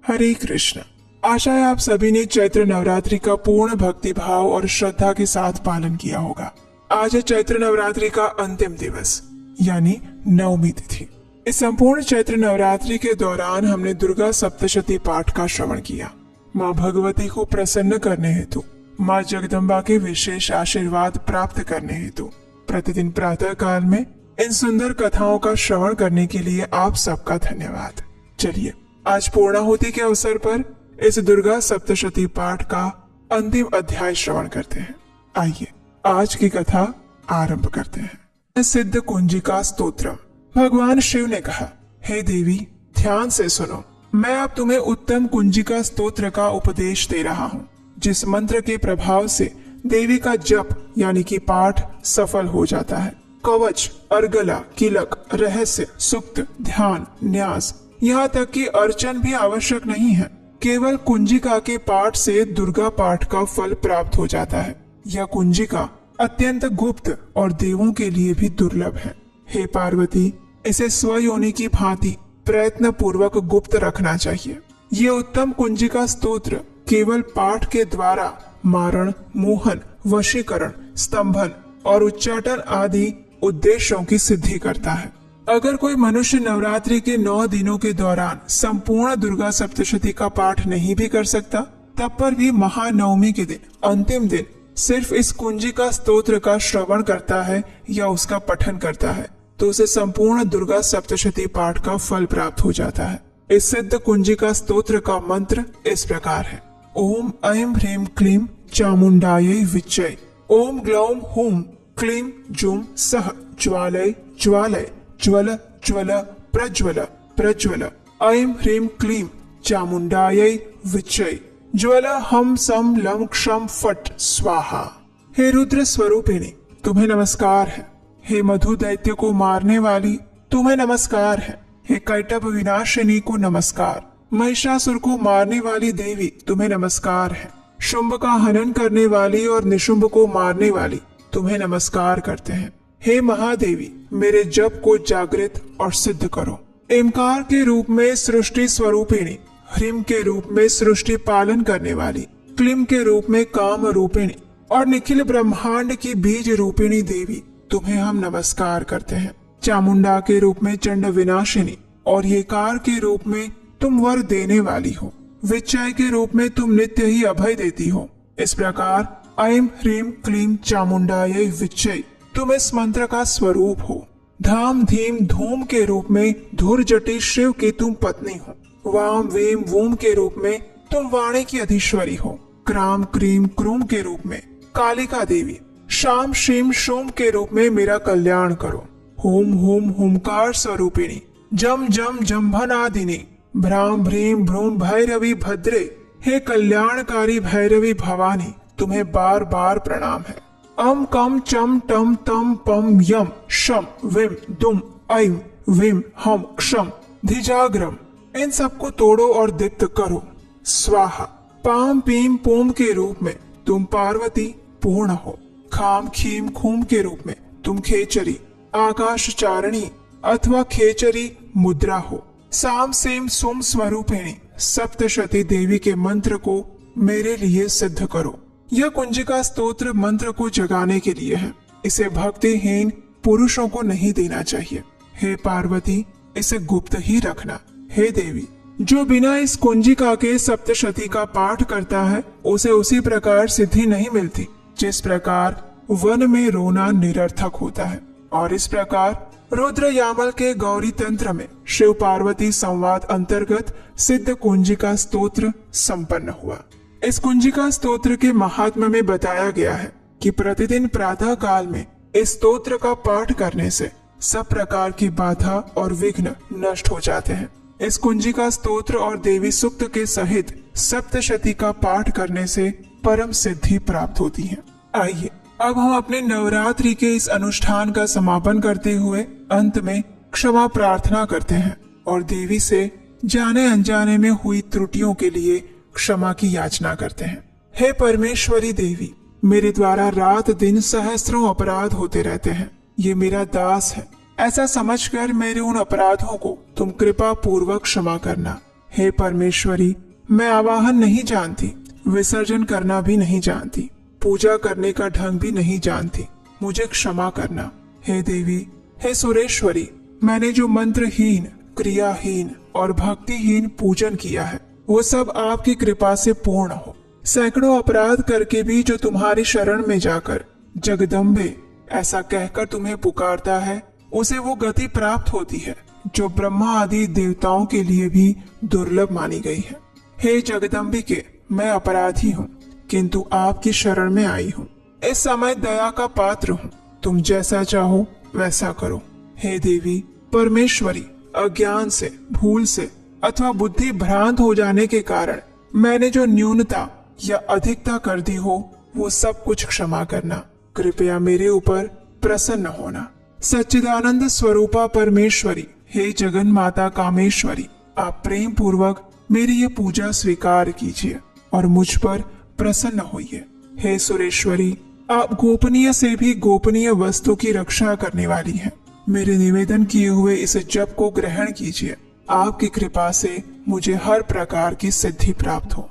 हरे कृष्ण। आशा है आप सभी ने चैत्र नवरात्रि का पूर्ण भक्ति भाव और श्रद्धा के साथ पालन किया होगा। आज है चैत्र नवरात्रि का अंतिम दिवस यानी नवमी तिथि। इस संपूर्ण चैत्र नवरात्रि के दौरान हमने दुर्गा सप्तशती पाठ का श्रवण किया। माँ भगवती को प्रसन्न करने हेतु, माँ जगदम्बा के विशेष आशीर्वाद प्राप्त करने हेतु प्रतिदिन प्रातः काल में इन सुंदर कथाओं का श्रवण करने के लिए आप सबका धन्यवाद। चलिए आज पूर्णाहुति के अवसर पर इस दुर्गा सप्तशती पाठ का अंतिम अध्याय श्रवण करते हैं। आइए आज की कथा आरंभ करते हैं। सिद्ध कुंजिका स्तोत्रम। भगवान शिव ने कहा, हे देवी ध्यान से सुनो, मैं अब तुम्हें उत्तम कुंजिका स्तोत्र का उपदेश दे रहा हूँ, जिस मंत्र के प्रभाव से देवी का जप यानी कि पाठ सफल हो जाता है। कवच, अर्गला, किलक, रहस्य, सुक्त, ध्यान, न्यास, यहाँ तक कि अर्चन भी आवश्यक नहीं है। केवल कुंजिका के पाठ से दुर्गा पाठ का फल प्राप्त हो जाता है। यह कुंजिका अत्यंत गुप्त और देवों के लिए भी दुर्लभ है। हे पार्वती, इसे स्वयोनि की भांति प्रयत्न पूर्वक गुप्त रखना चाहिए। ये उत्तम कुंजिका स्तोत्र केवल पाठ के द्वारा मारण, मोहन, वशीकरण, स्तंभन और उच्चाटन आदि उद्देश्यों की सिद्धि करता है। अगर कोई मनुष्य नवरात्रि के 9 दिनों के दौरान संपूर्ण दुर्गा सप्तशती का पाठ नहीं भी कर सकता, तब पर भी महानवमी के दिन अंतिम दिन सिर्फ इस कुंजिका स्तोत्र का श्रवण करता है या उसका पठन करता है तो उसे संपूर्ण दुर्गा सप्तशती पाठ का फल प्राप्त हो जाता है। इस सिद्ध कुंजिका स्तोत्र का मंत्र इस प्रकार है। ओम ऐं ह्रीं क्लीं चामुंडायै विच्चै। ओम ग्लौम हूं क्लीं जुं सः ज्वालय ज्वालय ज्वल ज्वल प्रज्वल प्रज्वल। ऐं ह्रीं क्लीं चामुंडायै विच्चै। ज्वल हम सम लम क्षम फट स्वाहा। हे रुद्र स्वरूपिणी तुम्हें नमस्कार है। हे मधु दैत्य को मारने वाली तुम्हें नमस्कार है। हे कैटभ विनाशिनी को नमस्कार। महिषासुर को मारने वाली देवी तुम्हें नमस्कार है। शुंभ का हनन करने वाली और निशुंभ को मारने वाली तुम्हें नमस्कार करते हैं। हे महादेवी मेरे जप को जागृत और सिद्ध करो। एमकार के रूप में सृष्टि स्वरूपिणी, ह्रीम के रूप में सृष्टि पालन करने वाली, क्लीम के रूप में काम रूपिणी और निखिल ब्रह्मांड की बीज रूपिणी देवी तुम्हें हम नमस्कार करते हैं। चामुंडा के रूप में चंड विनाशिनी और येकार के रूप में तुम वर देने वाली हो। विच्चय के रूप में तुम नित्य ही अभय देती हो। इस प्रकार ऐं ह्रीं क्लीं चामुंडायै विच्चै तुम इस मंत्र का स्वरूप हो। धाम धीम धूम के रूप में धुर्जटी शिव की तुम पत्नी हो। वाम वेम वूम के रूप में तुम वाणी की अधीश्वरी हो। क्राम क्रीम क्रूम के रूप में कालिका देवी, शाम शीम शोम के रूप में मेरा कल्याण करो। होम होम होमकार स्वरूपिणी, जम जम जम्भनादिनी, भ्राम भ्रीम भ्रूम भैरवी भद्रे। हे कल्याणकारी भैरवी भवानी तुम्हें बार बार प्रणाम है। अम कम चम टम तम पम यम शम विम दुम ऐं विम हम क्षम धिजाग्रम। इन सबको तोड़ो और दीप्त करो। स्वाहा। पाम पीम पोम के रूप में तुम पार्वती पूर्ण हो। खाम खीम खूम के रूप में तुम खेचरी, आकाश चारणी अथवा खेचरी मुद्रा हो। साम सेम सोम स्वरूपिणी सप्तशती देवी के मंत्र को मेरे लिए सिद्ध करो। यह कुंजिका स्तोत्र मंत्र को जगाने के लिए है। इसे भक्तिहीन पुरुषों को नहीं देना चाहिए। हे पार्वती इसे गुप्त ही रखना। हे देवी जो बिना इस कुंजिका के सप्तशती का पाठ करता है उसे उसी प्रकार सिद्धि नहीं मिलती जिस प्रकार वन में रोना निरर्थक होता है। और इस प्रकार रुद्र यामल के गौरी तंत्र में शिव पार्वती संवाद अंतर्गत सिद्ध कुंजिका स्तोत्र संपन्न हुआ। इस कुंजिका स्तोत्र के महात्म्य में बताया गया है कि प्रतिदिन प्रातः काल में इस स्तोत्र का पाठ करने से सब प्रकार की बाधा और विघ्न नष्ट हो जाते हैं। इस कुंजिका स्तोत्र और देवी सूक्त के सहित सप्तशती का पाठ करने से परम सिद्धि प्राप्त होती है। आइए अब हम अपने नवरात्रि के इस अनुष्ठान का समापन करते हुए अंत में क्षमा प्रार्थना करते हैं और देवी से जाने अनजाने में हुई त्रुटियों के लिए क्षमा की याचना करते हैं। हे परमेश्वरी देवी मेरे द्वारा रात दिन सहस्त्रों अपराध होते रहते हैं। ये मेरा दास है, ऐसा समझकर मेरे उन अपराधों को तुम कृपा पूर्वक क्षमा करना। हे परमेश्वरी, मैं आवाहन नहीं जानती, विसर्जन करना भी नहीं जानती, पूजा करने का ढंग भी नहीं जानती, मुझे क्षमा करना। हे देवी, हे सुरेश्वरी, मैंने जो मंत्रहीन, क्रियाहीन और भक्तिहीन पूजन किया है वो सब आपकी कृपा से पूर्ण हो। सैकड़ों अपराध करके भी जो तुम्हारी शरण में जाकर जगदम्बे ऐसा कहकर तुम्हें पुकारता है, उसे वो गति प्राप्त होती है जो ब्रह्मा आदि देवताओं के लिए भी दुर्लभ मानी गई है। हे जगदम्बिके, मैं अपराधी हूँ, किंतु आपकी शरण में आई हूँ। इस समय दया का पात्र हूँ, तुम जैसा चाहो वैसा करो। हे देवी परमेश्वरी, अज्ञान से, भूल से अथवा बुद्धि भ्रांत हो जाने के कारण मैंने जो न्यूनता या अधिकता कर दी हो वो सब कुछ क्षमा करना। कृपया मेरे ऊपर प्रसन्न होना। सच्चिदानंद स्वरूपा परमेश्वरी, हे जगन माता कामेश्वरी, आप प्रेम पूर्वक मेरी ये पूजा स्वीकार कीजिए और मुझ पर प्रसन्न होइए। हे सुरेश्वरी, आप गोपनीय से भी गोपनीय वस्तु की रक्षा करने वाली हैं। मेरे निवेदन किए हुए इस जप को ग्रहण कीजिए। आपकी कृपा से मुझे हर प्रकार की सिद्धि प्राप्त हो।